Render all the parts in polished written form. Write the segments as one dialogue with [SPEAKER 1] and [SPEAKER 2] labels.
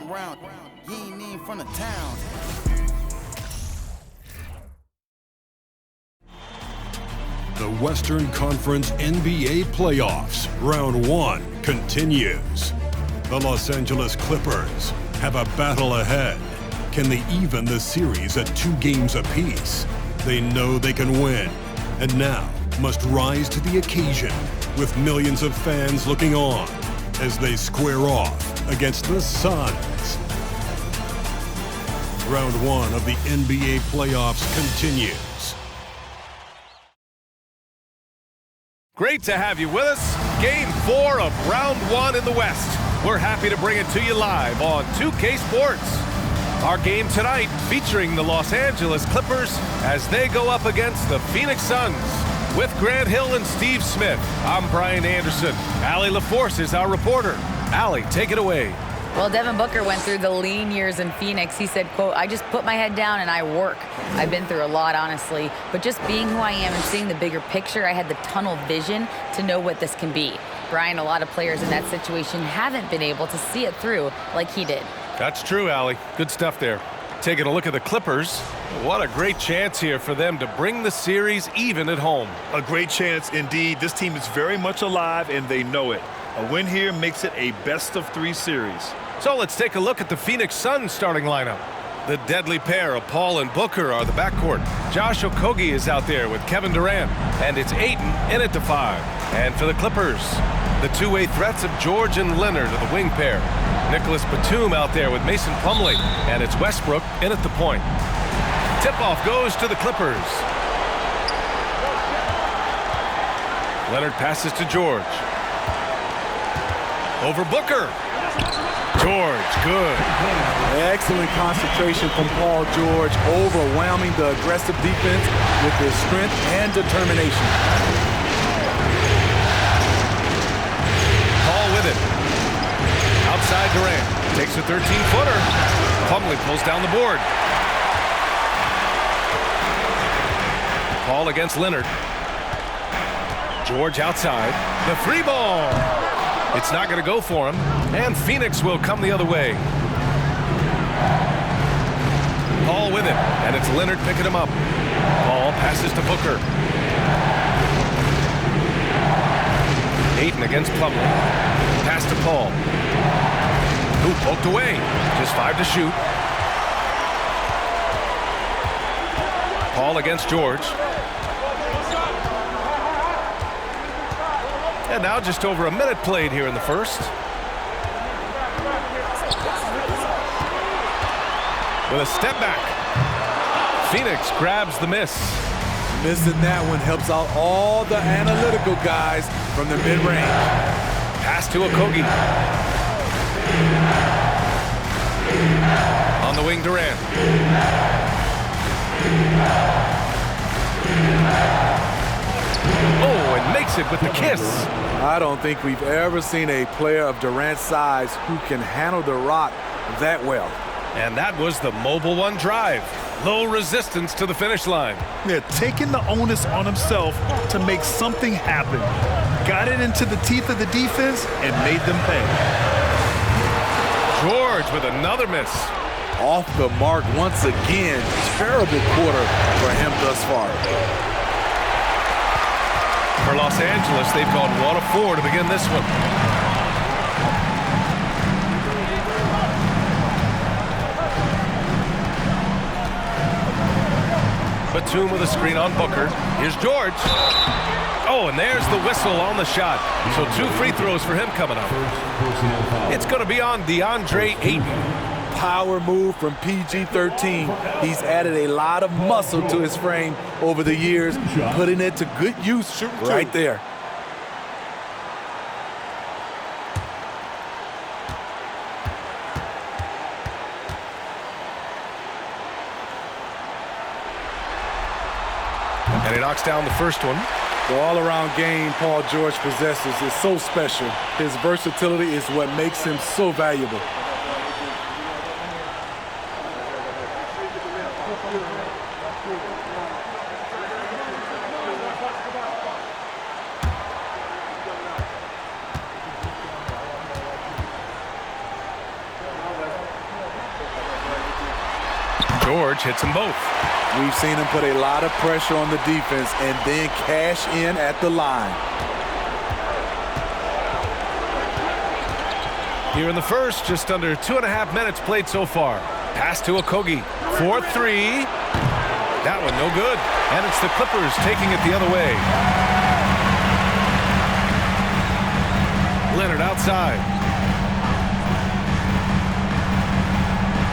[SPEAKER 1] round. You ain't even from the town.
[SPEAKER 2] The Western Conference NBA playoffs, round 1 continues. The Los Angeles Clippers have a battle ahead. Can they even the series at 2 games apiece? They know they can win, and now must rise to the occasion with millions of fans looking on as they square off against the Suns. Round 1 of the NBA playoffs continues.
[SPEAKER 3] Great to have you with us. Game 4 of round 1 in the West. We're happy to bring it to you live on 2K Sports. Our game tonight featuring the Los Angeles Clippers as they go up against the Phoenix Suns. With Grant Hill and Steve Smith, I'm Brian Anderson. Allie LaForce is our reporter. Allie, take it away.
[SPEAKER 4] Well, Devin Booker went through the lean years in Phoenix. He said, quote, "I just put my head down and I work." I've been through a lot, honestly, but just being who I am and seeing the bigger picture, I had the tunnel vision to know what this can be. Brian, a lot of players in that situation haven't been able to see it through like he did.
[SPEAKER 3] That's true, Allie. Good stuff there. Taking a look at the Clippers, what a great chance here for them to bring the series even at home.
[SPEAKER 5] A great chance indeed. This team is very much alive and they know it. A win here makes it a best-of-3 series.
[SPEAKER 3] So let's take a look at the Phoenix Suns starting lineup. The deadly pair of Paul and Booker are the backcourt. Josh Okogie is out there with Kevin Durant, and it's Ayton in at the 5. And for the Clippers, the two-way threats of George and Leonard are the wing pair. Nicholas Batum out there with Mason Plumlee, and it's Westbrook in at the point. Tip-off goes to the Clippers. Leonard passes to George. Over Booker. George, good.
[SPEAKER 6] Excellent concentration from Paul George, overwhelming the aggressive defense with his strength and determination.
[SPEAKER 3] Paul with it. Outside Durant. Takes a 13-footer. Plumlee pulls down the board. Paul against Leonard. George outside. The 3 ball. It's not going to go for him, and Phoenix will come the other way. Paul with it, and it's Leonard picking him up. Paul passes to Booker. Ayton against Plumlee. Pass to Paul. Who poked away. Just 5 to shoot. Paul against George. And now just over a minute played here in the first. With a step back. Phoenix grabs the miss.
[SPEAKER 6] Missing that one helps out all the analytical guys from the mid-range.
[SPEAKER 3] Pass to Okogie. On the wing, Durant. Oh, and makes it with the kiss.
[SPEAKER 6] I don't think we've ever seen a player of Durant's size who can handle the rock that well.
[SPEAKER 3] And that was the Mobile One drive. Low resistance to the finish line.
[SPEAKER 5] They're taking the onus on himself to make something happen. Got it into the teeth of the defense and made them pay.
[SPEAKER 3] George with another miss.
[SPEAKER 6] Off the mark once again. Terrible quarter for him thus far.
[SPEAKER 3] For Los Angeles, they've gone 1 of 4 to begin this one. Batum with a screen on Booker. Here's George. Oh, and there's the whistle on the shot. So 2 free throws for him coming up. It's going to be on DeAndre Ayton.
[SPEAKER 6] Power move from PG-13. He's added a lot of muscle to his frame over the years, putting it to good use right there.
[SPEAKER 3] And he knocks down the first one.
[SPEAKER 6] The all-around game Paul George possesses is so special. His versatility is what makes him so valuable.
[SPEAKER 3] George hits them both.
[SPEAKER 6] We've seen him put a lot of pressure on the defense and then cash in at the line.
[SPEAKER 3] Here in the first, just under 2.5 minutes played so far. Pass to Okogie for 3. That one no good. And it's the Clippers taking it the other way. Leonard outside.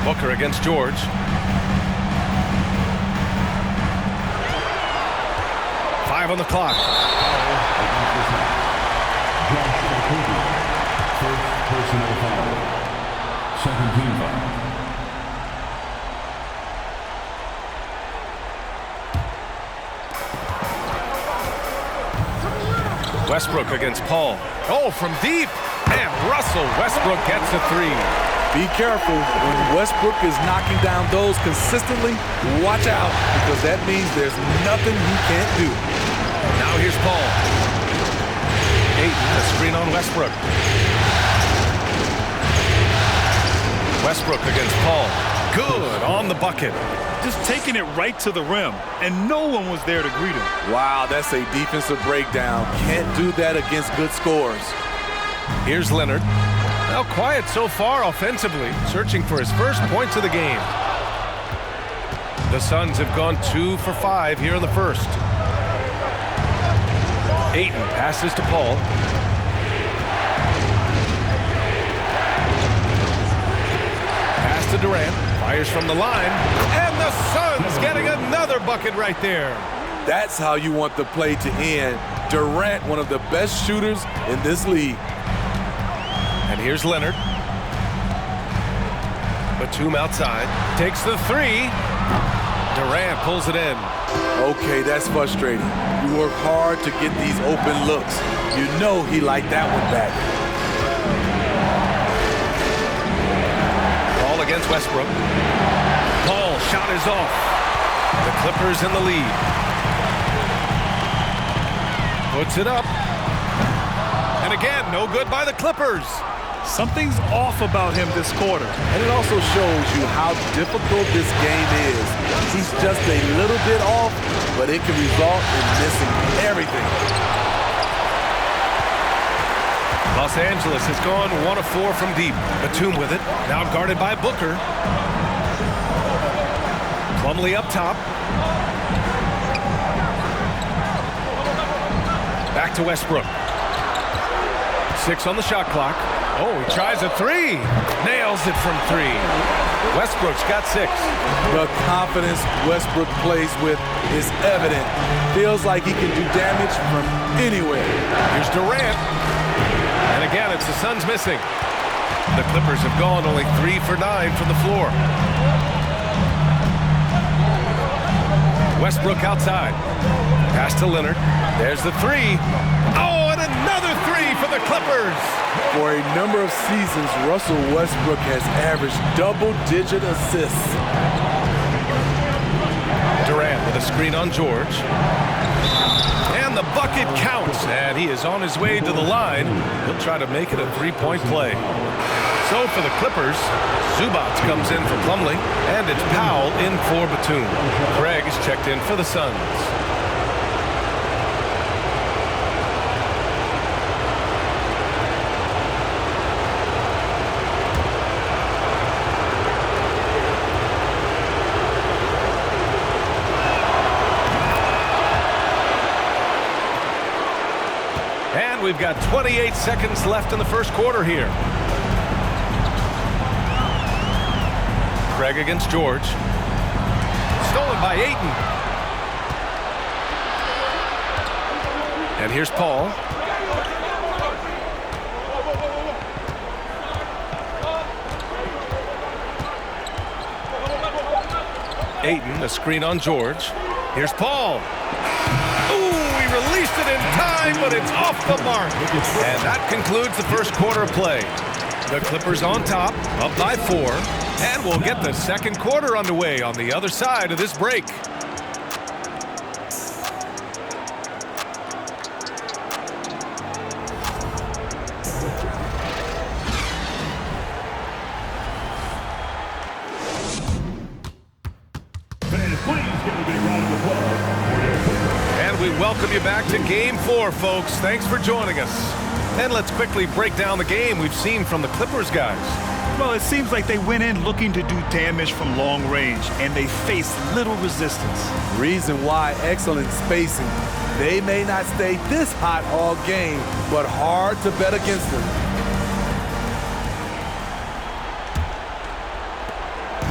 [SPEAKER 3] Booker against George. Five on the clock.
[SPEAKER 7] First personal foul. Second team foul.
[SPEAKER 3] Westbrook against Paul. Oh, from deep. And Russell Westbrook gets a 3.
[SPEAKER 6] Be careful when Westbrook is knocking down those consistently. Watch out, because that means there's nothing he can't do.
[SPEAKER 3] Now here's Paul. Ayton, a screen on Westbrook. Westbrook against Paul. Good on the bucket.
[SPEAKER 5] Just taking it right to the rim, and no one was there to greet him.
[SPEAKER 6] Wow, that's a defensive breakdown. Can't do that against good scores.
[SPEAKER 3] Here's Leonard. Now quiet so far offensively, searching for his first points of the game. The Suns have gone 2 for 5 here in the first. Ayton passes to Paul. Pass to Durant. Fires from the line. And the Suns getting another bucket right there.
[SPEAKER 6] That's how you want the play to end. Durant, one of the best shooters in this league.
[SPEAKER 3] And here's Leonard. Batum outside. Takes the 3. Durant pulls it in.
[SPEAKER 6] Okay, that's frustrating. You work hard to get these open looks. You know he liked that one back.
[SPEAKER 3] Ball against Westbrook. Paul shot is off. The Clippers in the lead. Puts it up. And again, no good by the Clippers.
[SPEAKER 5] Something's off about him this quarter.
[SPEAKER 6] And it also shows you how difficult this game is. He's just a little bit off, but it can result in missing everything.
[SPEAKER 3] Los Angeles has gone 1 of 4 from deep. Batum with it, now guarded by Booker. Plumlee up top. Back to Westbrook. 6 on the shot clock. Oh, he tries a 3. Nails it from 3. Westbrook's got 6.
[SPEAKER 6] The confidence Westbrook plays with is evident. Feels like he can do damage from anywhere.
[SPEAKER 3] Here's Durant. And again, it's the Suns missing. The Clippers have gone only 3 for 9 from the floor. Westbrook outside. Pass to Leonard. There's the 3. Oh, and another 3 for the Clippers.
[SPEAKER 6] For a number of seasons, Russell Westbrook has averaged double-digit assists.
[SPEAKER 3] Durant with a screen on George. And the bucket counts. And he is on his way to the line. He'll try to make it a 3-point play. So for the Clippers, Zubac comes in for Plumlee. And it's Powell in for Batum. Craig is checked in for the Suns. And we've got 28 seconds left in the first quarter here. Craig against George. Stolen by Ayton. And here's Paul. Ayton, a screen on George. Here's Paul. Released it in time, but it's off the mark. And that concludes the first quarter of play. The Clippers on top, up by 4. And we'll get the second quarter underway on the other side of this break.
[SPEAKER 7] Please give a big round of applause for their Clippers.
[SPEAKER 3] And we welcome you back to Game 4, folks. Thanks for joining us. And let's quickly break down the game we've seen from the Clippers guys.
[SPEAKER 5] Well, it seems like they went in looking to do damage from long range, and they faced little resistance.
[SPEAKER 6] Reason why, excellent spacing. They may not stay this hot all game, but hard to bet against them.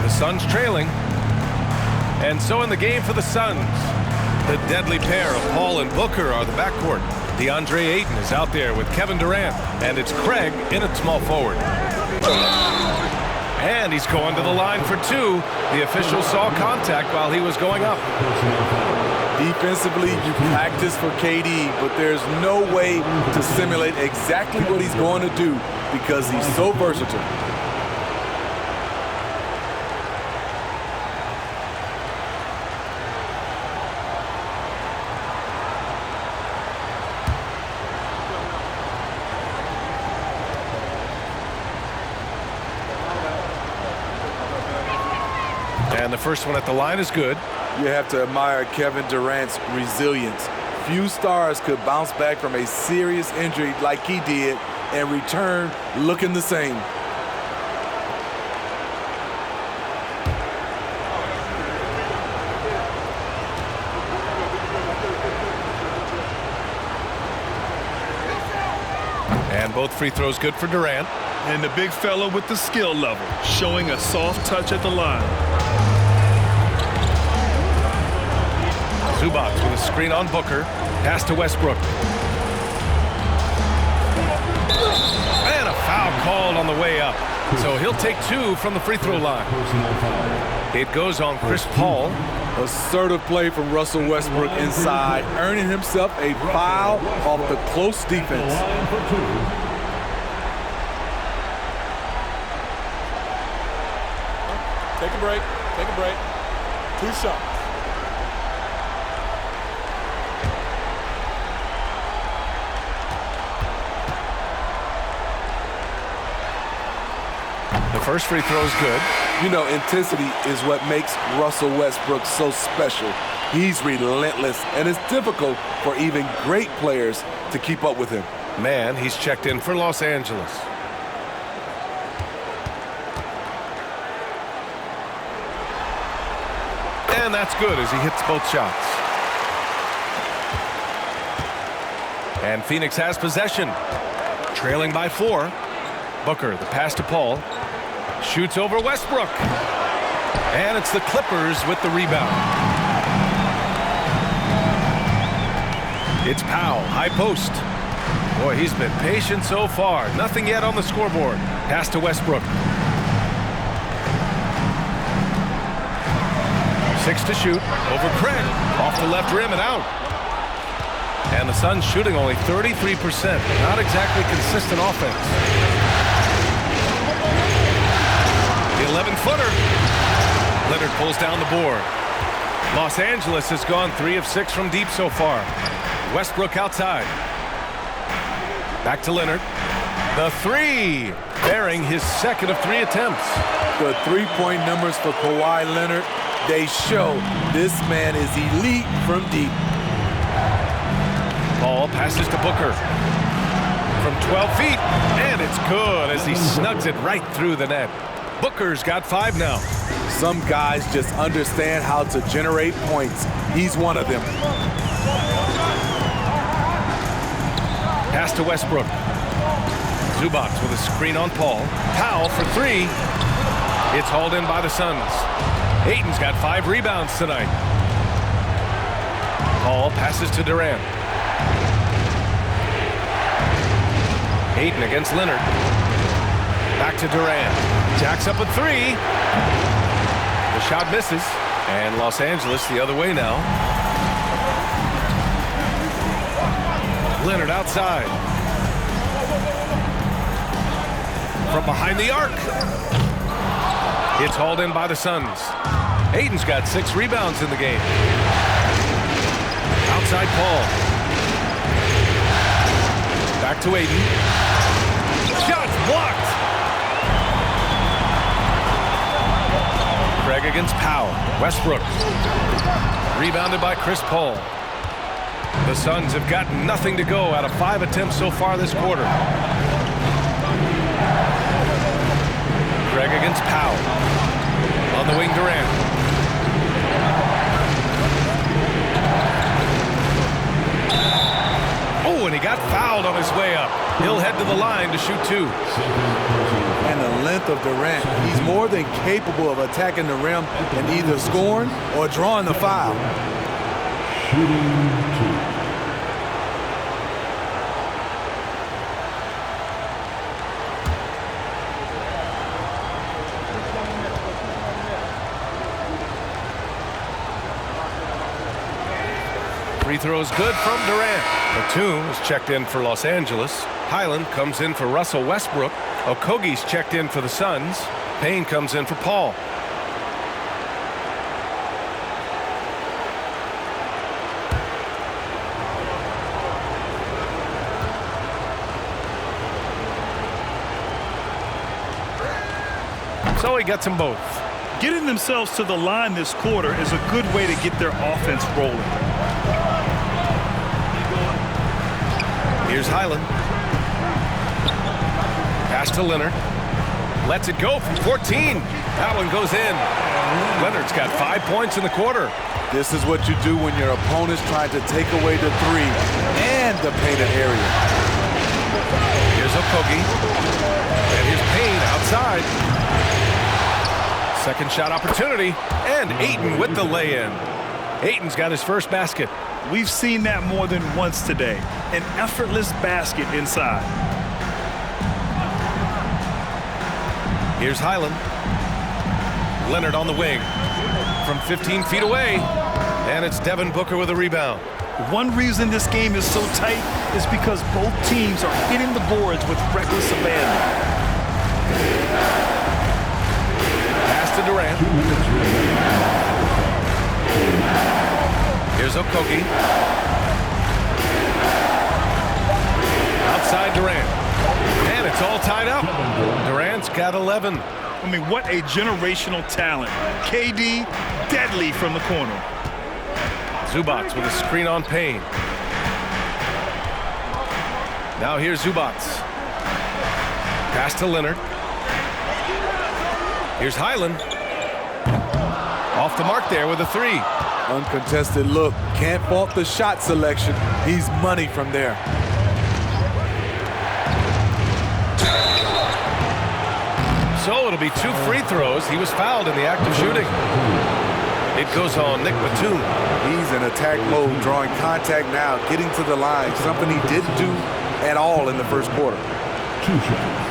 [SPEAKER 3] The Suns trailing. And so in the game for the Suns, the deadly pair of Paul and Booker are the backcourt. DeAndre Ayton is out there with Kevin Durant, and it's Craig in at small forward. And he's going to the line for two. The official saw contact while he was going up.
[SPEAKER 6] Defensively, you practice for KD, but there's no way to simulate exactly what he's going to do because he's so versatile.
[SPEAKER 3] And the first one at the line is good.
[SPEAKER 6] You have to admire Kevin Durant's resilience. Few stars could bounce back from a serious injury like he did and return looking the same.
[SPEAKER 3] And both free throws good for Durant.
[SPEAKER 5] And the big fella with the skill level, showing a soft touch at the line.
[SPEAKER 3] Zubac with a screen on Booker. Pass to Westbrook. And a foul called on the way up. So he'll take two from the free throw line. It goes on Chris Paul.
[SPEAKER 6] Assertive play from Russell Westbrook inside, earning himself a foul off the close defense.
[SPEAKER 8] Take a break. Take a break. 2 shots.
[SPEAKER 3] The first free throw is good.
[SPEAKER 6] You know, intensity is what makes Russell Westbrook so special. He's relentless, and it's difficult for even great players to keep up with him.
[SPEAKER 3] Man, he's checked in for Los Angeles. And that's good as he hits both shots. And Phoenix has possession. Trailing by 4. Booker, the pass to Paul. Shoots over Westbrook. And it's the Clippers with the rebound. It's Powell, high post. Boy, he's been patient so far. Nothing yet on the scoreboard. Pass to Westbrook. 6 to shoot. Over Craig. Off the left rim and out. And the Suns shooting only 33%. Not exactly consistent offense. The 11-footer. Leonard pulls down the board. Los Angeles has gone 3 of 6 from deep so far. Westbrook outside. Back to Leonard. The 3. Bearing his second of 3 attempts.
[SPEAKER 6] The three-point numbers for Kawhi Leonard, they show this man is elite from deep.
[SPEAKER 3] Paul passes to Booker. From 12 feet. And it's good as he snugs it right through the net. Booker's got 5 now.
[SPEAKER 6] Some guys just understand how to generate points. He's one of them.
[SPEAKER 3] Pass to Westbrook. Zubac with a screen on Paul. Powell for 3. It's hauled in by the Suns. Ayton's got 5 rebounds tonight. Paul passes to Durant. Ayton against Leonard. Back to Durant. Jacks up a 3. The shot misses. And Los Angeles the other way now. Leonard outside. From behind the arc. It's hauled in by the Suns. Ayton's got 6 rebounds in the game. Outside Paul. Back to Ayton. Shots blocked. Greg against Powell. Westbrook. Rebounded by Chris Paul. The Suns have got nothing to go out of 5 attempts so far this quarter. Greg against Powell. On the wing, Durant. Oh, and he got fouled on his way up. He'll head to the line to shoot 2.
[SPEAKER 6] And the length of Durant, he's more than capable of attacking the rim and either scoring or drawing the foul.
[SPEAKER 7] Shooting 2.
[SPEAKER 3] Free throws good from Durant. Batum is checked in for Los Angeles. Highland comes in for Russell Westbrook. Okogie's checked in for the Suns. Payne comes in for Paul. So he gets them both.
[SPEAKER 5] Getting themselves to the line this quarter is a good way to get their offense rolling.
[SPEAKER 3] Here's Highland. Pass to Leonard. Lets it go from 14. That one goes in. Leonard's got 5 points in the quarter.
[SPEAKER 6] This is what you do when your opponent's trying to take away the 3 and the painted area.
[SPEAKER 3] Here's Okogie. And here's Payne outside. Second shot opportunity. And Ayton with the lay-in. Ayton's got his first basket.
[SPEAKER 5] We've seen that more than once today. An effortless basket inside.
[SPEAKER 3] Here's Highland. Leonard on the wing. From 15 feet away. And it's Devin Booker with a rebound.
[SPEAKER 5] One reason this game is so tight is because both teams are hitting the boards with reckless abandon.
[SPEAKER 3] Pass to Durant. Here's Okogie. Outside Durant. And it's all tied up. Durant's got 11.
[SPEAKER 5] I mean, what a generational talent. KD, deadly from the corner.
[SPEAKER 3] Zubats with a screen on Payne. Now here's Zubats. Pass to Leonard. Here's Highland. Off the mark there with a 3.
[SPEAKER 6] Uncontested look. Can't fault the shot selection. He's money from there.
[SPEAKER 3] So it'll be 2 free throws. He was fouled in the act of shooting. It goes on Nick Batum.
[SPEAKER 6] He's in attack mode, drawing contact now, getting to the line, something he didn't do at all in the first quarter.
[SPEAKER 7] 2 shots.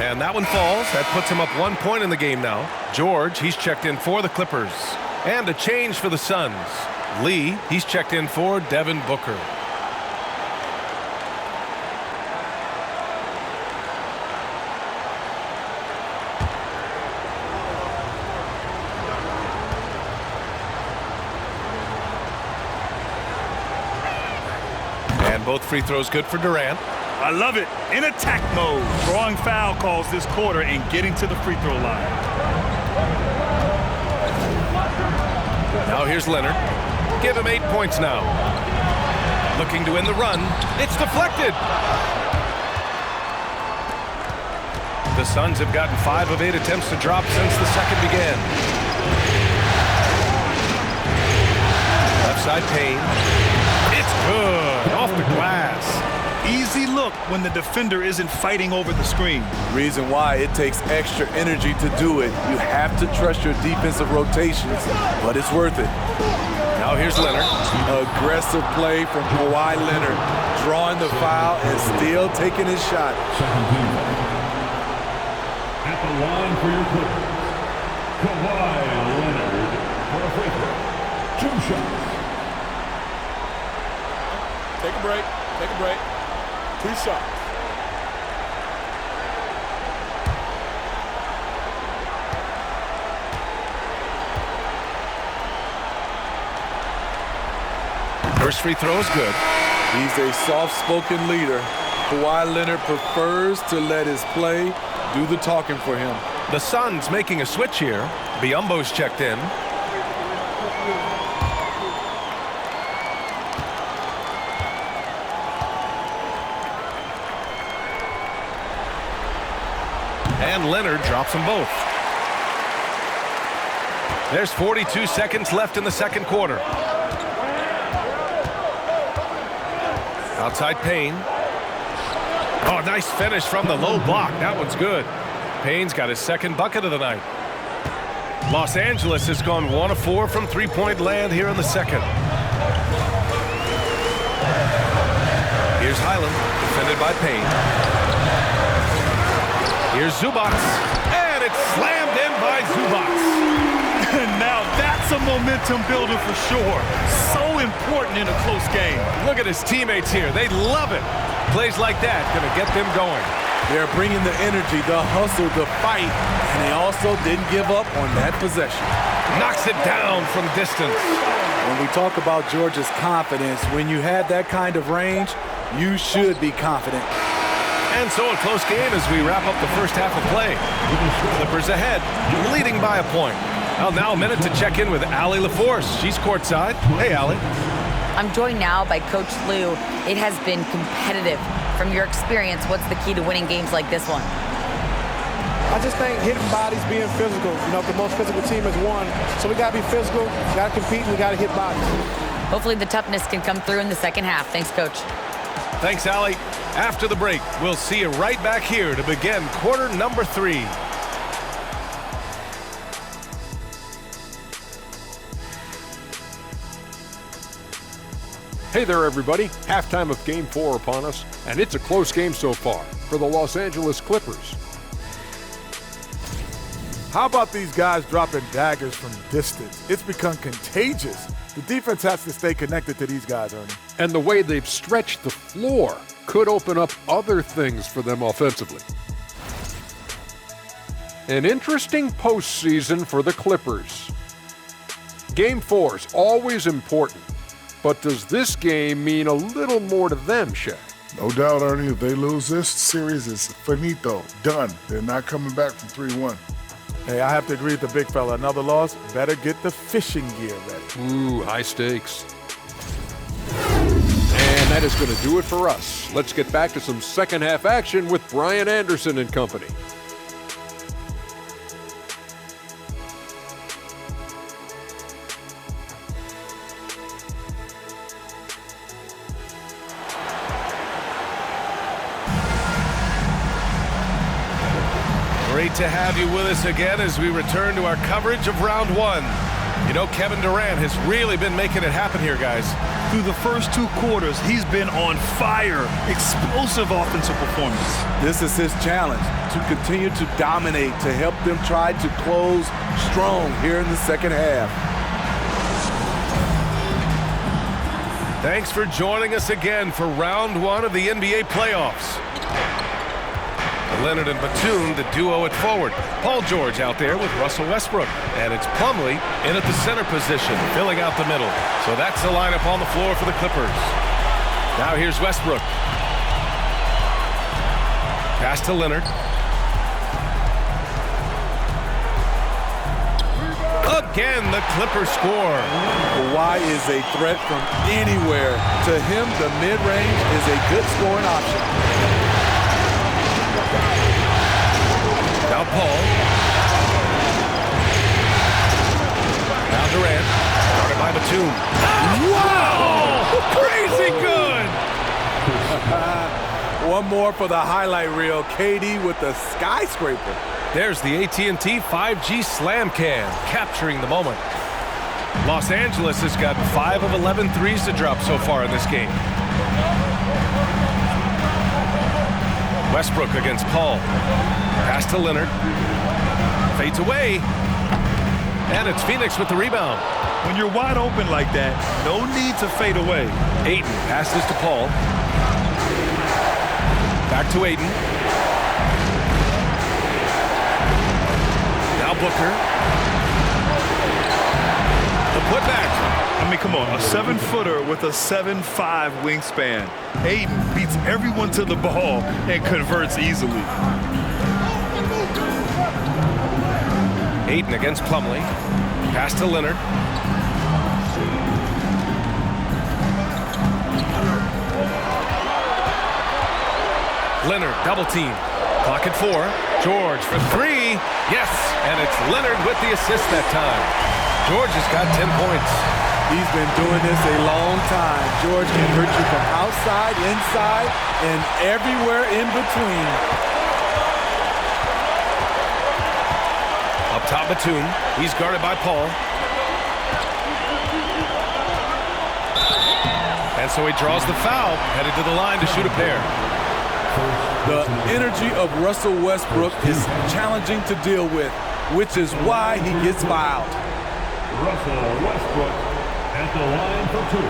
[SPEAKER 3] And that one falls. That puts him up 1 point in the game now. George, he's checked in for the Clippers. And a change for the Suns. Lee, he's checked in for Devin Booker. And both free throws good for Durant.
[SPEAKER 5] I love it. In attack mode. Drawing foul calls this quarter and getting to the free throw line.
[SPEAKER 3] Now here's Leonard. Give him 8 points now. Looking to win the run. It's deflected. The Suns have gotten 5 of 8 attempts to drop since the second began. Left side Payne. It's good. Off the glass.
[SPEAKER 5] Easy look when the defender isn't fighting over the screen.
[SPEAKER 6] Reason why it takes extra energy to do it. You have to trust your defensive rotations, but it's worth it.
[SPEAKER 3] Now here's Leonard.
[SPEAKER 6] Aggressive play from Kawhi Leonard, drawing the foul and still taking his shot.
[SPEAKER 7] Second team. At the line for your Clippers, Kawhi Leonard for a free throw. 2 shots.
[SPEAKER 8] Take a break. Take a break. 2 shots.
[SPEAKER 3] First free throw is good.
[SPEAKER 6] He's a soft-spoken leader. Kawhi Leonard prefers to let his play do the talking for him.
[SPEAKER 3] The Suns making a switch here. Biombo's checked in. And Leonard drops them both. There's 42 seconds left in the second quarter. Outside Payne. Oh, nice finish from the low block. That one's good. Payne's got his second bucket of the night. Los Angeles has gone 1 of 4 from three-point land here in the second. Here's Highland, defended by Payne. Here's Zubac, and it's slammed in by Zubac.
[SPEAKER 5] And now that's a momentum builder for sure. So important in a close game.
[SPEAKER 3] Look at his teammates here. They love it. Plays like that going to get them going.
[SPEAKER 6] They're bringing the energy, the hustle, the fight, and they also didn't give up on that possession.
[SPEAKER 3] Knocks it down from distance.
[SPEAKER 6] When we talk about Georgia's confidence, when you have that kind of range, you should be confident.
[SPEAKER 3] And so a close game as we wrap up the first half of play. Clippers ahead, leading by a point. Well, now a minute to check in with Allie LaForce. She's courtside. Hey, Allie.
[SPEAKER 4] I'm joined now by Coach Lou. It has been competitive. From your experience, what's the key to winning games like this one?
[SPEAKER 8] I just think hitting bodies, being physical. You know, the most physical team has won. So we got to be physical, got to compete, and we got to hit bodies.
[SPEAKER 4] Hopefully the toughness can come through in the second half. Thanks, Coach.
[SPEAKER 3] Thanks, Allie. After the break, we'll see you right back here to begin quarter number 3.
[SPEAKER 9] Hey there, everybody. Halftime of Game 4 upon us, and it's a close game so far for the Los Angeles Clippers.
[SPEAKER 10] How about these guys dropping daggers from distance? It's become contagious. The defense has to stay connected to these guys, Ernie.
[SPEAKER 9] And the way they've stretched the floor could open up other things for them offensively. An interesting postseason for the Clippers. Game 4 is always important. But does this game mean a little more to them, Shaq?
[SPEAKER 10] No doubt, Ernie. If they lose this series, it's finito. Done. They're not coming back from 3-1. Hey, I have to agree with the big fella. Another loss, better get the fishing gear ready.
[SPEAKER 9] Ooh, high stakes. And that is going to do it for us. Let's get back to some second half action with Brian Anderson and company.
[SPEAKER 3] Great to have you with us again as we return to our coverage of round 1. You know, Kevin Durant has really been making it happen here, guys.
[SPEAKER 5] Through the first 2 quarters, he's been on fire. Explosive offensive performance.
[SPEAKER 6] This is his challenge, to continue to dominate, to help them try to close strong here in the second half.
[SPEAKER 3] Thanks for joining us again for round 1 of the NBA playoffs. Leonard and Batum, the duo at forward. Paul George out there with Russell Westbrook. And it's Plumlee in at the center position, filling out the middle. So that's the lineup on the floor for the Clippers. Now here's Westbrook. Pass to Leonard. Again, the Clippers score.
[SPEAKER 6] Kawhi is a threat from anywhere. To him, the mid-range is a good scoring option. Now Paul. Now Durant. Started by Batum.
[SPEAKER 3] Wow! Crazy good!
[SPEAKER 6] One more for the highlight reel. KD with the skyscraper.
[SPEAKER 3] There's the AT&T 5G Slam Can, capturing the moment. Los Angeles has got 5 of 11 threes to drop so far in this game. Westbrook against Paul. Pass to Leonard. Fades away. And it's Phoenix with the rebound.
[SPEAKER 5] When you're wide open like that, no need to fade away.
[SPEAKER 3] Ayton passes to Paul. Back to Ayton. Now Booker. The putback.
[SPEAKER 5] I mean, Come on, a 7-footer with a 7'5" wingspan. Aiden beats everyone to the ball and converts easily.
[SPEAKER 3] Aiden against Plumlee. Pass to Leonard. Leonard, double team. Clock at 4. George for 3. Yes, and it's Leonard with the assist that time. George has got 10 points.
[SPEAKER 6] He's been doing this a long time. George can hurt you from outside, inside, and everywhere in between.
[SPEAKER 3] Up top, Batum. He's guarded by Paul. And so he draws the foul, headed to the line to shoot a pair.
[SPEAKER 6] The energy of Russell Westbrook is challenging to deal with, which is why he gets fouled.
[SPEAKER 7] Russell Westbrook at the line for 2.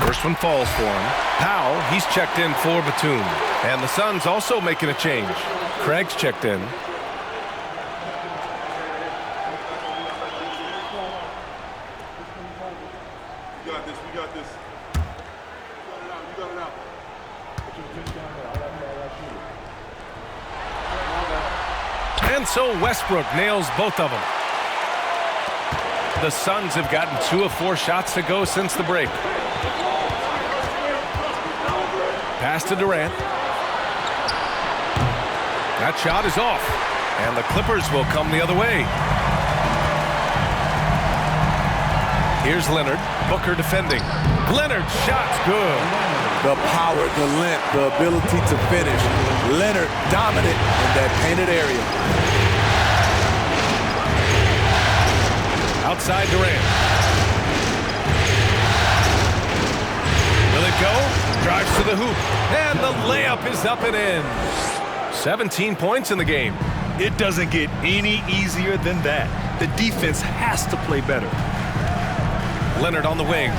[SPEAKER 3] First one falls for him. Powell, he's checked in for Batum. And the Suns also making a change. Craig's checked in.
[SPEAKER 10] We got this. We got this. You got it out.
[SPEAKER 3] And so Westbrook nails both of them. The Suns have gotten 2 of 4 shots to go since the break. Pass to Durant. That shot is off. And the Clippers will come the other way. Here's Leonard. Booker defending. Leonard, shot's good.
[SPEAKER 6] The power, the length, the ability to finish. Leonard dominant in that painted area.
[SPEAKER 3] Outside Durant. Will it go? Drives to the hoop. And the layup is up and in. 17 points in the game.
[SPEAKER 5] It doesn't get any easier than that. The defense has to play better.
[SPEAKER 3] Leonard on the wing.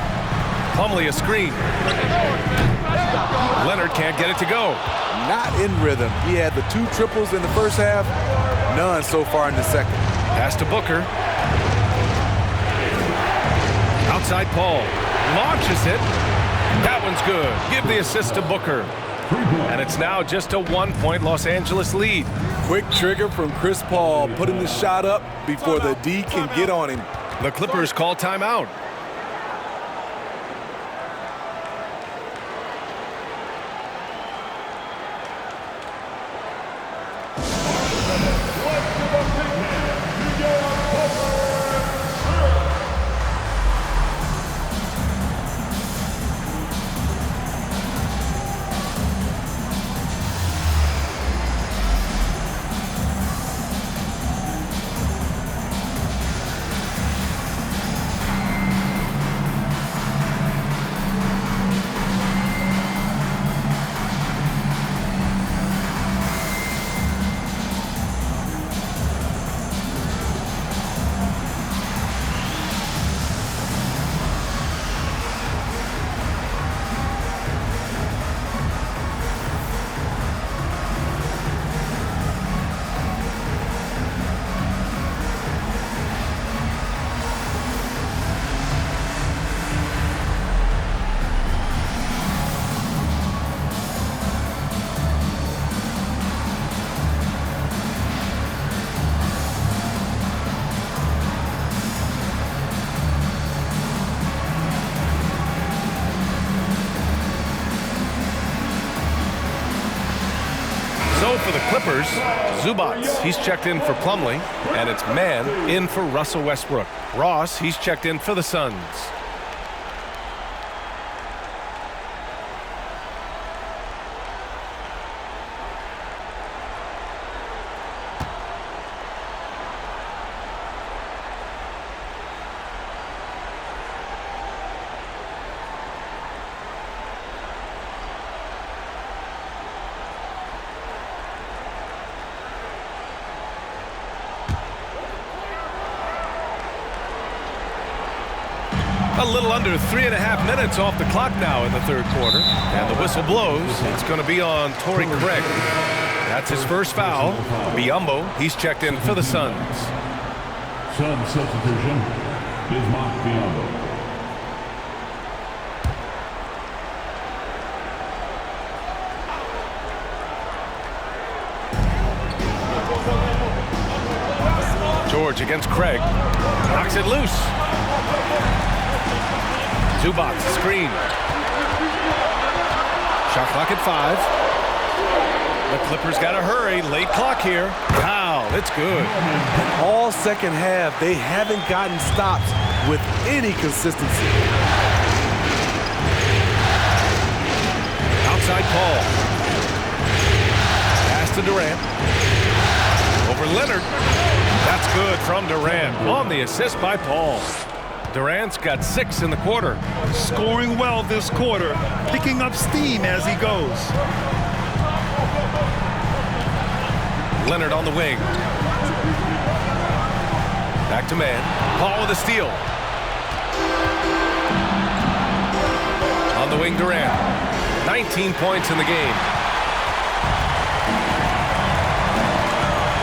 [SPEAKER 3] Plumlee a screen. Leonard can't get it to go.
[SPEAKER 6] Not in rhythm. He had the 2 triples in the first half. None so far in the second.
[SPEAKER 3] Pass to Booker. Outside Paul. Launches it. That one's good. Give the assist to Booker. And it's now just a 1-point Los Angeles lead.
[SPEAKER 6] Quick trigger from Chris Paul, putting the shot up before the D can get on him.
[SPEAKER 3] The Clippers call timeout. For the Clippers, Zubats, he's checked in for Plumlee, and it's Mann in for Russell Westbrook. Ross, he's checked in for the Suns. A little under 3.5 minutes off the clock now in the third quarter. And the whistle blows. It's going to be on Torrey Craig. That's his first foul. Biyombo, he's checked in for the Suns.
[SPEAKER 7] Sun substitution is Mark Biyombo.
[SPEAKER 3] George against Craig. Knocks it loose. Zubac screen. Shot clock at 5. The Clippers got to hurry. Late clock here. Foul. It's good.
[SPEAKER 6] All second half, they haven't gotten stops with any consistency.
[SPEAKER 3] Outside Paul. Pass to Durant. Over Leonard. That's good from Durant on the assist by Paul. Durant's got 6 in the quarter.
[SPEAKER 5] Scoring well this quarter, picking up steam as he goes.
[SPEAKER 3] Leonard on the wing. Back to man. Paul with a steal. On the wing, Durant. 19 points in the game.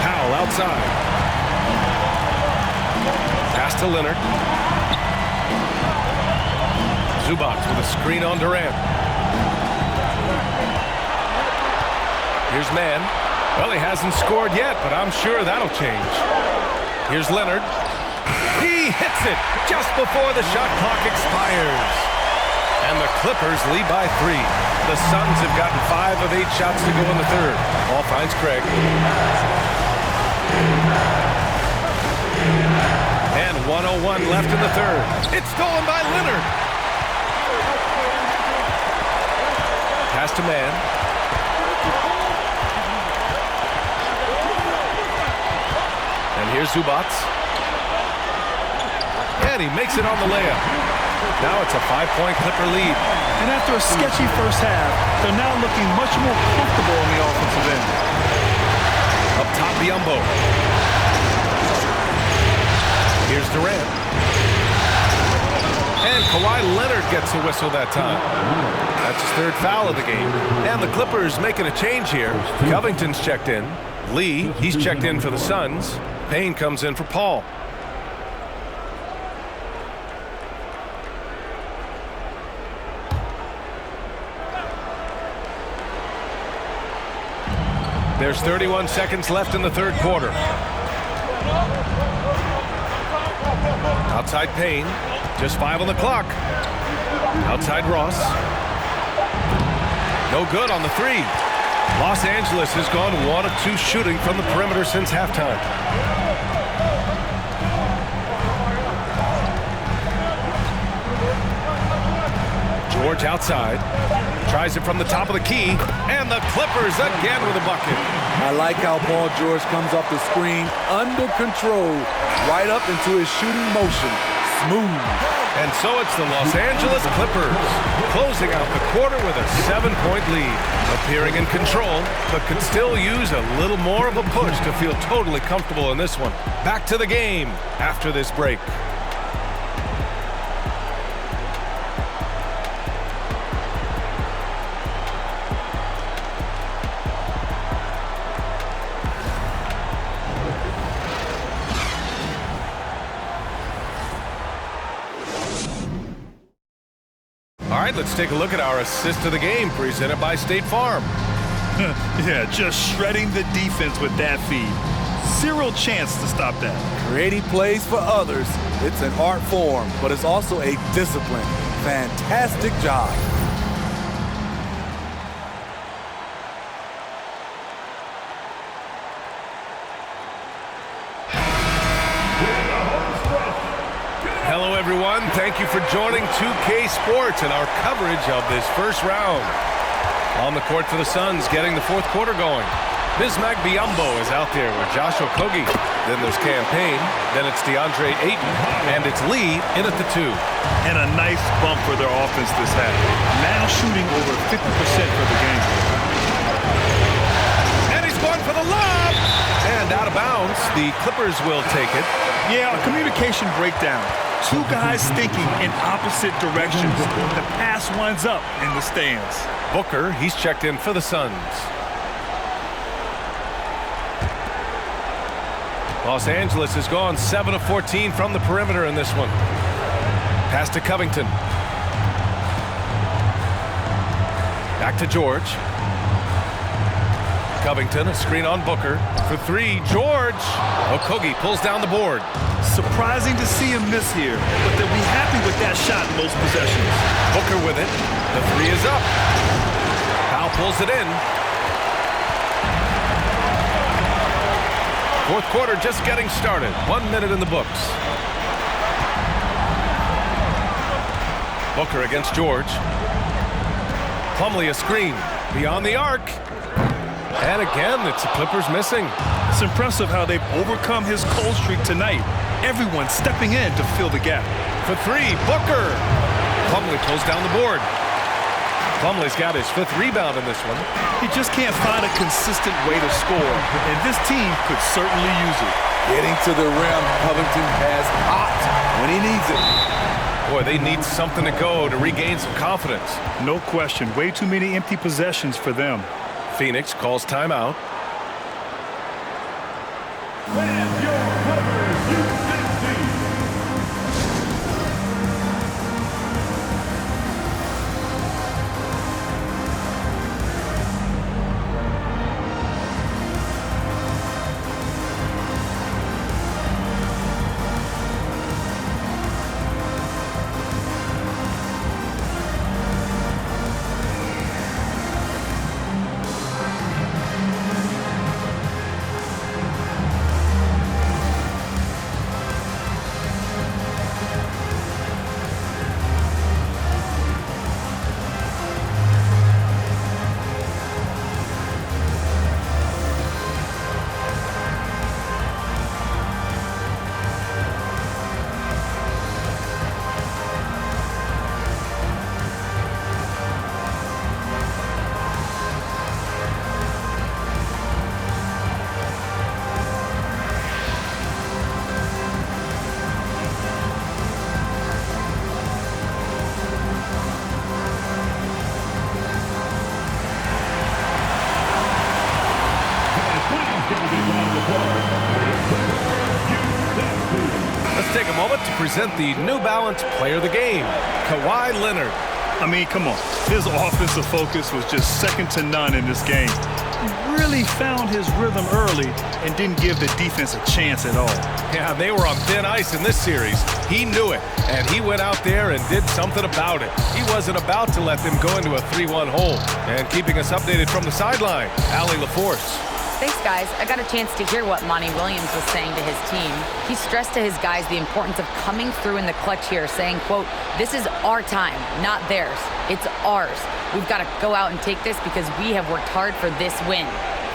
[SPEAKER 3] Powell outside. Pass to Leonard. Zubac with a screen on Durant. Here's man. Well, he hasn't scored yet, but I'm sure that'll change. Here's Leonard. He hits it just before the shot clock expires. And the Clippers lead by 3. The Suns have gotten 5 of 8 shots to go in the third. Ball finds Craig. And 1:01 left in the third. It's stolen by Leonard. Pass to man. And here's Zubac. And he makes it on the layup. Now it's a 5-point Clipper lead.
[SPEAKER 5] And after a sketchy first half, they're now looking much more comfortable on the offensive end.
[SPEAKER 3] Up top, Biyombo. Here's Durant. And Kawhi Leonard gets the whistle that time. That's his 3rd foul of the game. And the Clippers making a change here. Covington's checked in. Lee, he's checked in for the Suns. Payne comes in for Paul. There's 31 seconds left in the third quarter. Outside Payne. Just 5 on the clock. Outside Ross. No good on the 3. Los Angeles has gone 1 of 2 shooting from the perimeter since halftime. George outside. Tries it from the top of the key. And the Clippers again with a bucket.
[SPEAKER 6] I like how Paul George comes off the screen under control, right up into his shooting motion. Smooth.
[SPEAKER 3] And so it's the Los Angeles Clippers closing out the quarter with a 7-point lead. Appearing in control, but could still use a little more of a push to feel totally comfortable in this one. Back to the game after this break. All right, let's take a look at our assist of the game presented by State Farm.
[SPEAKER 5] Yeah, just shredding the defense with that feed. Zero chance to stop that.
[SPEAKER 6] Creating plays for others, it's an art form, but it's also a discipline. Fantastic job.
[SPEAKER 3] Hello, everyone. Thank you for joining 2K Sports and our coverage of this first round. On the court for the Suns, getting the fourth quarter going. Bismack Biyombo is out there with Josh Okogie. Then there's Campaign. Then it's DeAndre Ayton. And it's Lee in at the 2.
[SPEAKER 5] And a nice bump for their offense this half. Now shooting over 50% for the game.
[SPEAKER 3] And he's going for the lob. And and out of bounds. The Clippers will take it.
[SPEAKER 5] Yeah, a communication breakdown. Two guys thinking in opposite directions. The pass winds up in the stands.
[SPEAKER 3] Booker, he's checked in for the Suns. Los Angeles has gone 7 of 14 from the perimeter in this one. Pass to Covington. Back to George. Covington, a screen on Booker. For three, George. Okogie pulls down the board.
[SPEAKER 5] Surprising to see him miss here, but they'll be happy with that shot most possessions.
[SPEAKER 3] Booker with it. The three is up. Powell pulls it in. Fourth quarter just getting started. 1 minute in the books. Booker against George. Plumlee a screen. Beyond the arc. And again, it's the Clippers missing.
[SPEAKER 5] It's impressive how they've overcome his cold streak tonight. Everyone stepping in to fill the gap.
[SPEAKER 3] For three, Booker. Plumlee pulls down the board. Plumlee's got his 5th rebound in this one.
[SPEAKER 5] He just can't find a consistent way to score, and this team could certainly use it.
[SPEAKER 6] Getting to the rim, Covington has hot when he needs it.
[SPEAKER 3] Boy, they need something to go to regain some confidence.
[SPEAKER 5] No question, way too many empty possessions for them.
[SPEAKER 3] Phoenix calls timeout.
[SPEAKER 7] And your Clippers, Houston.
[SPEAKER 3] Let's take a moment to present the New Balance Player of the Game, Kawhi Leonard.
[SPEAKER 5] I mean, come on. His offensive focus was just second to none in this game. He really found his rhythm early and didn't give the defense a chance at all.
[SPEAKER 3] Yeah, they were on thin ice in this series. He knew it, and he went out there and did something about it. He wasn't about to let them go into a 3-1 hole. And keeping us updated from the sideline, Allie LaForce.
[SPEAKER 4] Thanks, guys. I got a chance to hear what Monty Williams was saying to his team. He stressed to his guys the importance of coming through in the clutch here, saying, quote, "This is our time, not theirs. It's ours. We've got to go out and take this because we have worked hard for this win.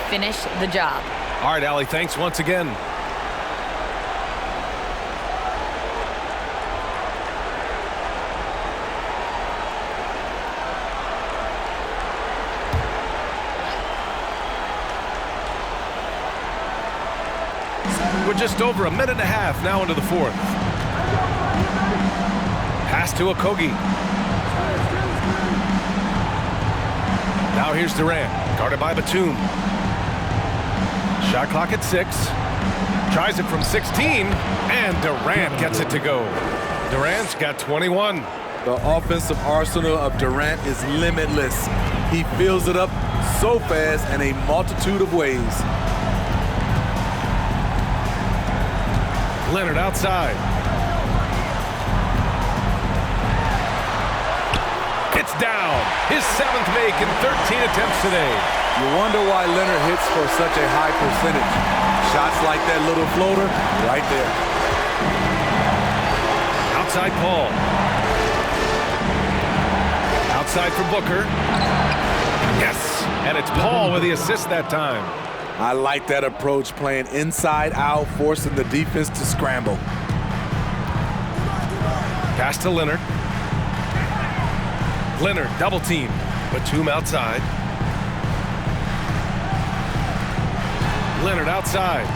[SPEAKER 4] Finish the job."
[SPEAKER 3] All right, Allie, thanks once again. We're just over a minute and a half now into the fourth. Pass to Okogie. Now here's Durant, guarded by Batum. Shot clock at 6. Tries it from 16, and Durant gets it to go. Durant's got 21.
[SPEAKER 6] The offensive arsenal of Durant is limitless. He fills it up so fast in a multitude of ways.
[SPEAKER 3] Leonard outside. It's down. His 7th make in 13 attempts today.
[SPEAKER 6] You wonder why Leonard hits for such a high percentage. Shots like that little floater right there.
[SPEAKER 3] Outside Paul. Outside for Booker. Yes, and it's Paul with the assist that time.
[SPEAKER 6] I like that approach, playing inside out, forcing the defense to scramble.
[SPEAKER 3] Pass to Leonard. Leonard double team. Batum outside. Leonard outside.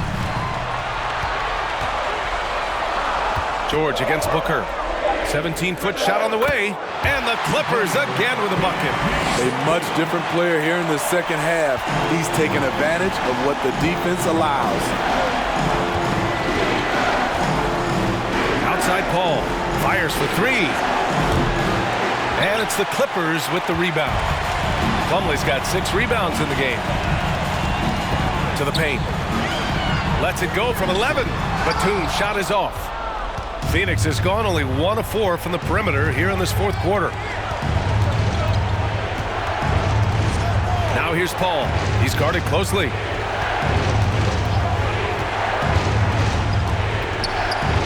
[SPEAKER 3] George against Booker. 17-foot shot on the way, and the Clippers again with a bucket.
[SPEAKER 6] A much different player here in the second half. He's taking advantage of what the defense allows.
[SPEAKER 3] Outside Paul, fires for three. And it's the Clippers with the rebound. Plumlee's got 6 rebounds in the game. To the paint. Lets it go from 11. Batum's shot is off. Phoenix has gone only 1 of 4 from the perimeter here in this fourth quarter. Now here's Paul. He's guarded closely.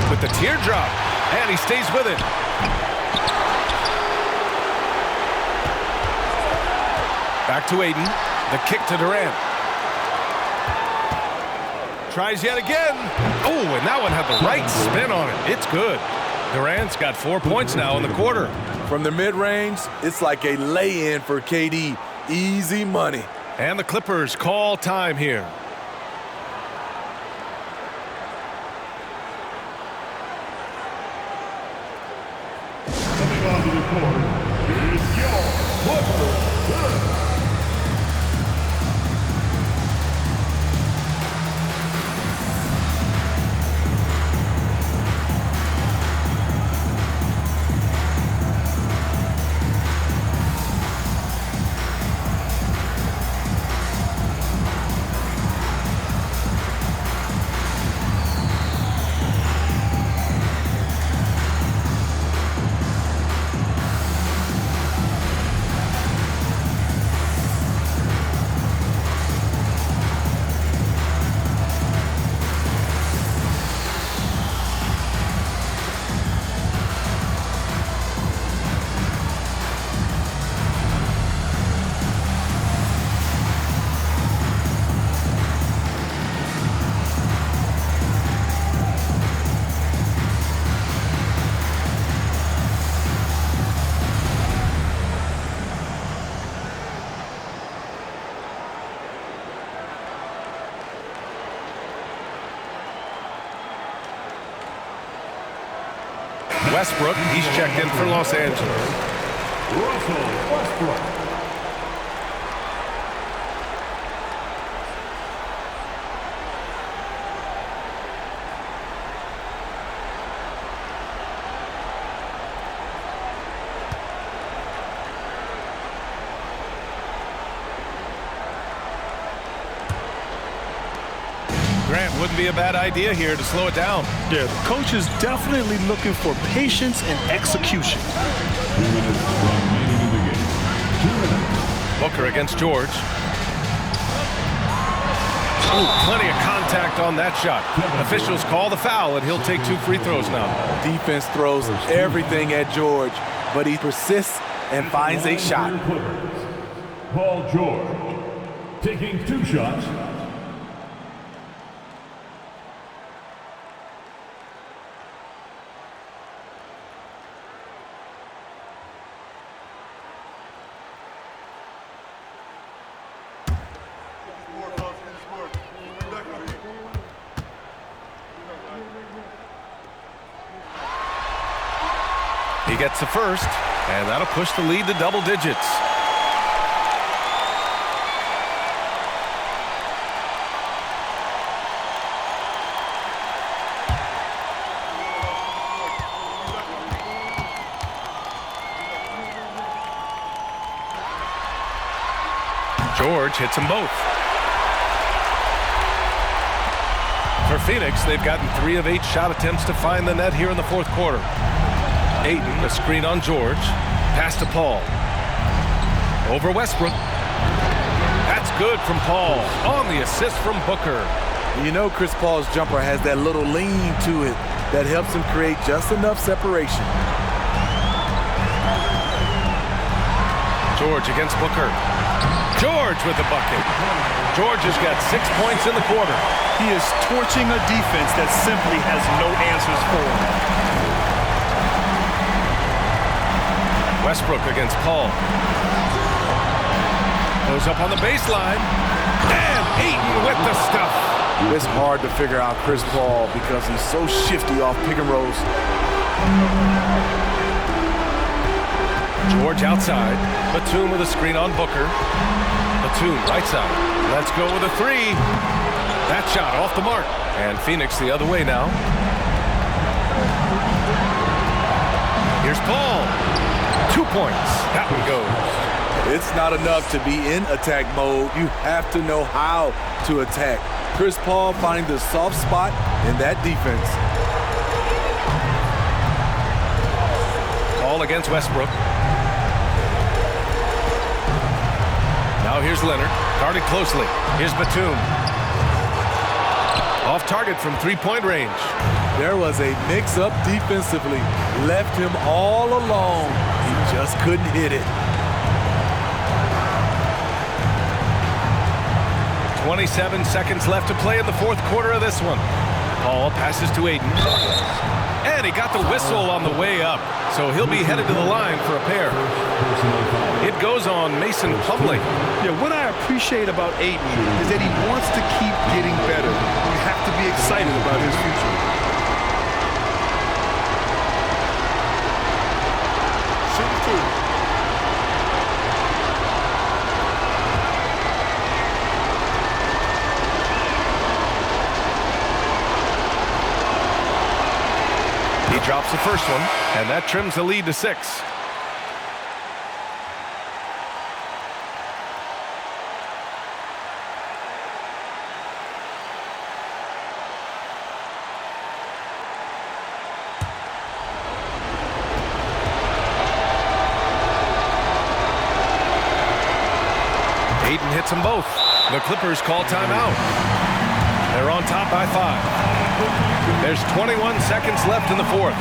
[SPEAKER 3] With the teardrop, and he stays with it. Back to Aiden. The kick to Durant. Tries yet again. Oh, and that one had the right spin on it. It's good. Durant's got 4 points now in the quarter.
[SPEAKER 6] From the mid-range, it's like a lay-in for KD. Easy money.
[SPEAKER 3] And the Clippers call time here.
[SPEAKER 7] Coming onto the court is your Clippers.
[SPEAKER 3] Westbrook, he's checked in for Los Angeles.
[SPEAKER 7] Russell Westbrook.
[SPEAKER 3] Grant, wouldn't be a bad idea here to slow it down.
[SPEAKER 5] Yeah, the coach is definitely looking for patience and execution.
[SPEAKER 7] 2 minutes remaining in the game. 2 minutes.
[SPEAKER 3] Booker against George. Oh, plenty of contact on that shot. Officials call the foul, and he'll take 2 free throws now.
[SPEAKER 6] Defense throws everything at George, but he persists and finds a shot.
[SPEAKER 7] Paul George taking 2 shots.
[SPEAKER 3] He gets the first, and that'll push the lead to double digits. George hits them both. For Phoenix, they've gotten 3 of 8 shot attempts to find the net here in the fourth quarter. Aiden, a screen on George. Pass to Paul. Over Westbrook. That's good from Paul. On the assist from Booker.
[SPEAKER 6] You know Chris Paul's jumper has that little lean to it that helps him create just enough separation.
[SPEAKER 3] George against Booker. George with the bucket. George has got 6 points in the quarter.
[SPEAKER 5] He is torching a defense that simply has no answers for him.
[SPEAKER 3] Westbrook against Paul. Goes up on the baseline. And Ayton with the stuff.
[SPEAKER 6] It's hard to figure out Chris Paul because he's so shifty off pick and rolls.
[SPEAKER 3] George outside. Batum with a screen on Booker. Batum right side. Let's go with a three. That shot off the mark. And Phoenix the other way now. Here's Paul. 2 points. That one goes.
[SPEAKER 6] It's not enough to be in attack mode. You have to know how to attack. Chris Paul finding the soft spot in that defense.
[SPEAKER 3] Paul against Westbrook. Now here's Leonard. Guarded closely. Here's Batum. Off target from three-point range.
[SPEAKER 6] There was a mix-up defensively. Left him all alone. He just couldn't hit it.
[SPEAKER 3] 27 seconds left to play in the fourth quarter of this one. Paul passes to Ayton. And he got the whistle on the way up. So he'll be headed to the line for a pair. It goes on Mason Plumlee.
[SPEAKER 5] Yeah, what I appreciate about Ayton is that he wants to keep getting better. You have to be excited about his future.
[SPEAKER 3] He drops the first one, and that trims the lead to 6. Ayton hits them both. The Clippers call timeout. They're on top by 5. There's 21 seconds left in the fourth.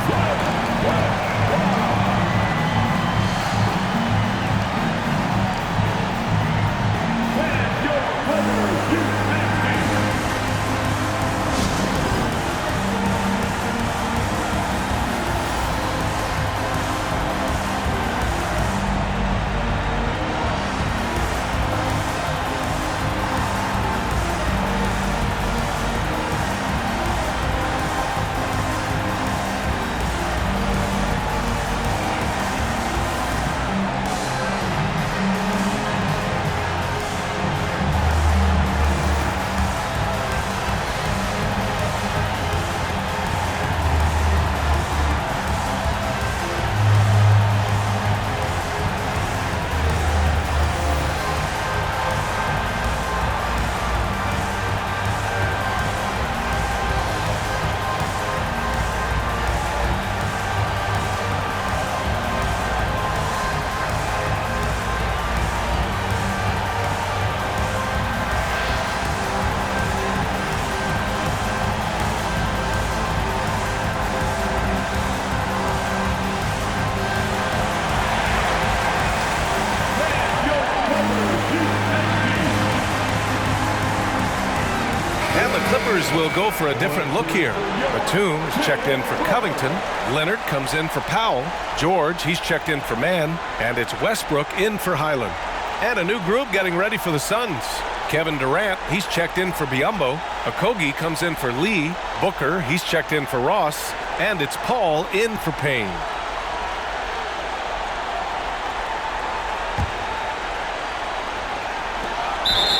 [SPEAKER 3] Clippers will go for a different look here. Batum is checked in for Covington. Leonard comes in for Powell. George, he's checked in for Mann. And it's Westbrook in for Highland. And a new group getting ready for the Suns. Kevin Durant, he's checked in for Biyombo. Okogie comes in for Lee. Booker, he's checked in for Ross. And it's Paul in for Payne.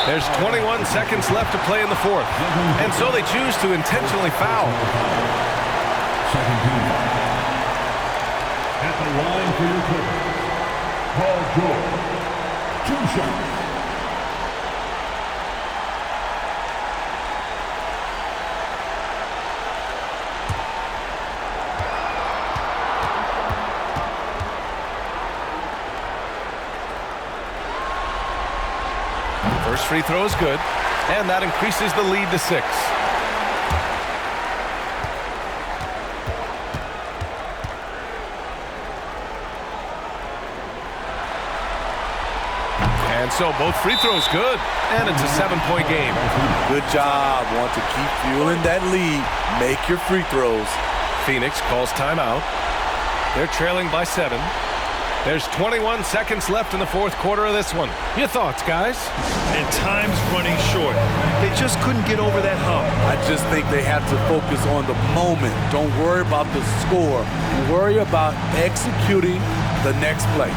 [SPEAKER 3] There's 21 seconds left to play in the fourth. And so they choose to intentionally foul.
[SPEAKER 7] Second team. At the line for your Clippers, Paul George. 2 shots.
[SPEAKER 3] First free throw is good, and that increases the lead to 6. And so both free throws good, and it's a 7-point game.
[SPEAKER 6] Good job. Want to keep fueling that lead. Make your free throws.
[SPEAKER 3] Phoenix calls timeout. They're trailing by 7. There's 21 seconds left in the fourth quarter of this one. Your thoughts, guys?
[SPEAKER 5] And time's running short. They just couldn't get over that hump.
[SPEAKER 6] I just think they have to focus on the moment. Don't worry about the score. Worry about executing the next play.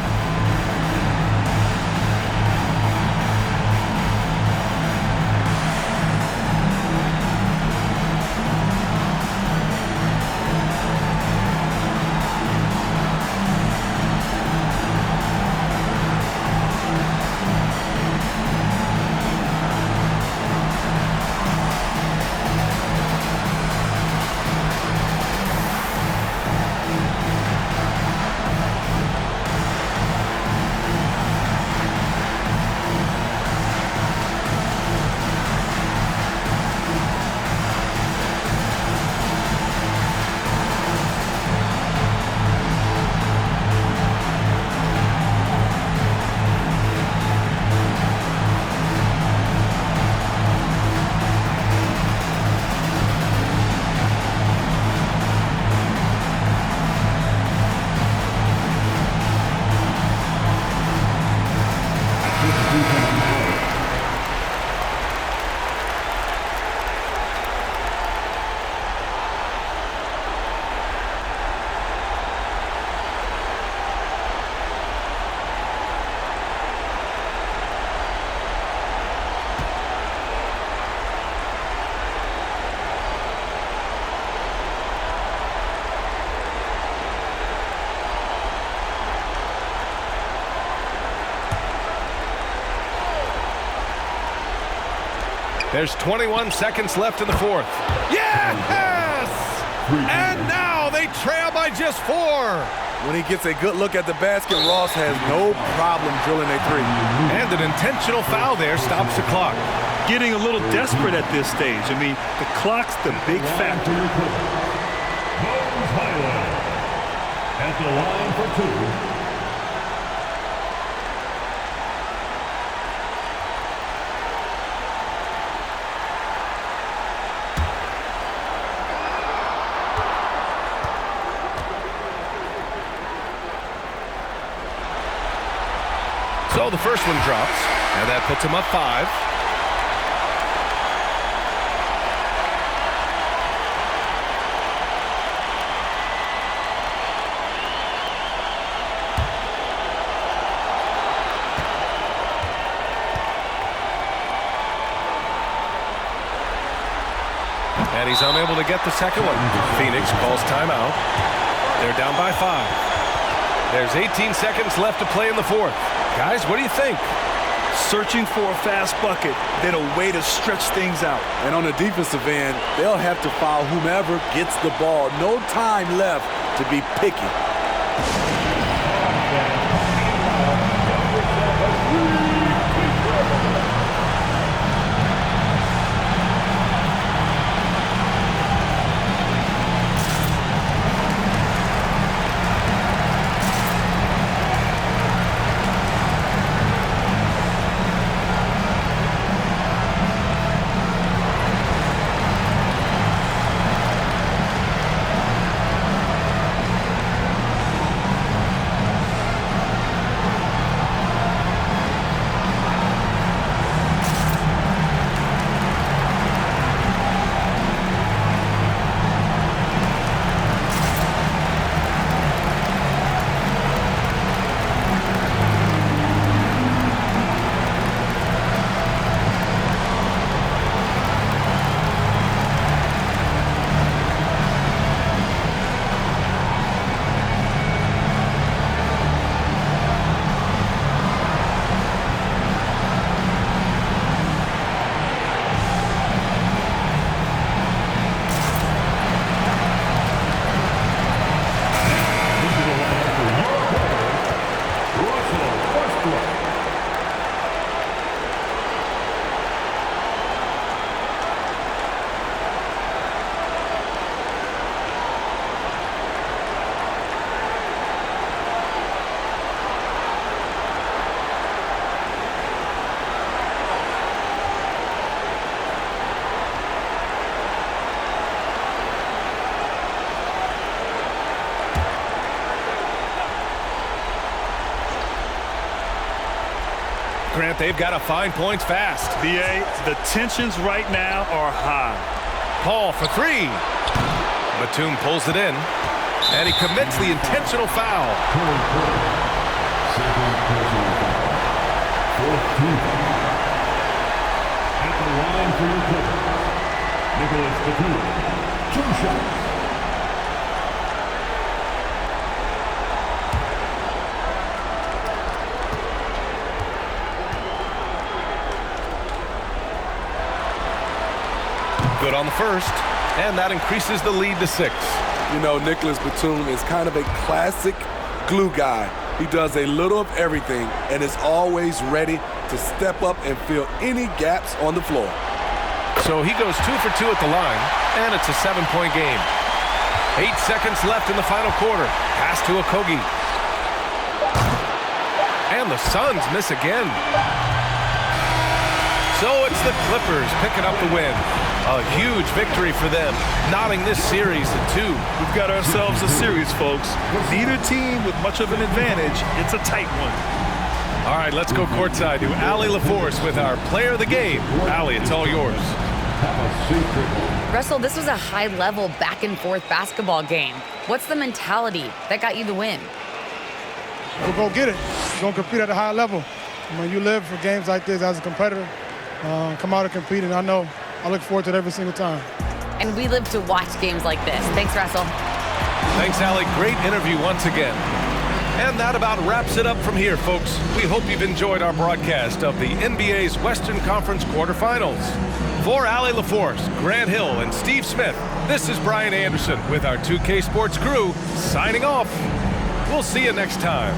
[SPEAKER 3] There's 21 seconds left in the fourth. Yes! And now they trail by just 4.
[SPEAKER 6] When he gets a good look at the basket, Ross has no problem drilling a three.
[SPEAKER 3] And an intentional foul there stops the clock.
[SPEAKER 5] Getting a little desperate at this stage. I mean, the clock's the big factor.
[SPEAKER 7] At the line for 2.
[SPEAKER 3] So the first one drops, and that puts him up 5. And he's unable to get the second one. Phoenix calls timeout. They're down by 5. There's 18 seconds left to play in the fourth. Guys, what do you think?
[SPEAKER 5] Searching for a fast bucket, then a way to stretch things out.
[SPEAKER 6] And on the defensive end, they'll have to foul whomever gets the ball. No time left to be picky.
[SPEAKER 3] Grant, they've got to find points fast.
[SPEAKER 5] B.A., the tensions right now are high.
[SPEAKER 3] Paul for three. Batum pulls it in, and he commits the intentional foul.
[SPEAKER 7] Second personal foul. Fourth team foul. At the line for your Clippers, Nicholas Batum. 2 shots.
[SPEAKER 3] Good on the first, and that increases the lead to 6.
[SPEAKER 6] You know, Nicholas Batum is kind of a classic glue guy. He does a little of everything and is always ready to step up and fill any gaps on the floor.
[SPEAKER 3] So he goes 2 for 2 at the line, and it's a 7-point game. 8 seconds left in the final quarter. Pass to Okogie. And the Suns miss again. So it's the Clippers picking up the win. A huge victory for them, knotting this series to 2.
[SPEAKER 5] We've got ourselves a series, folks. Neither team with much of an advantage. It's a tight one.
[SPEAKER 3] All right, let's go courtside to Allie LaForce with our player of the game. Allie, it's all yours.
[SPEAKER 4] Russell, this was a high-level back-and-forth basketball game. What's the mentality that got you the win?
[SPEAKER 8] We'll go get it. We're going to compete at a high level. When you live for games like this as a competitor, come out and compete, and I look forward to it every single time.
[SPEAKER 4] And we live to watch games like this. Thanks, Russell.
[SPEAKER 3] Thanks, Allie. Great interview once again. And that about wraps it up from here, folks. We hope you've enjoyed our broadcast of the NBA's Western Conference quarterfinals. For Allie LaForce, Grant Hill, and Steve Smith, this is Brian Anderson with our 2K Sports crew signing off. We'll see you next time.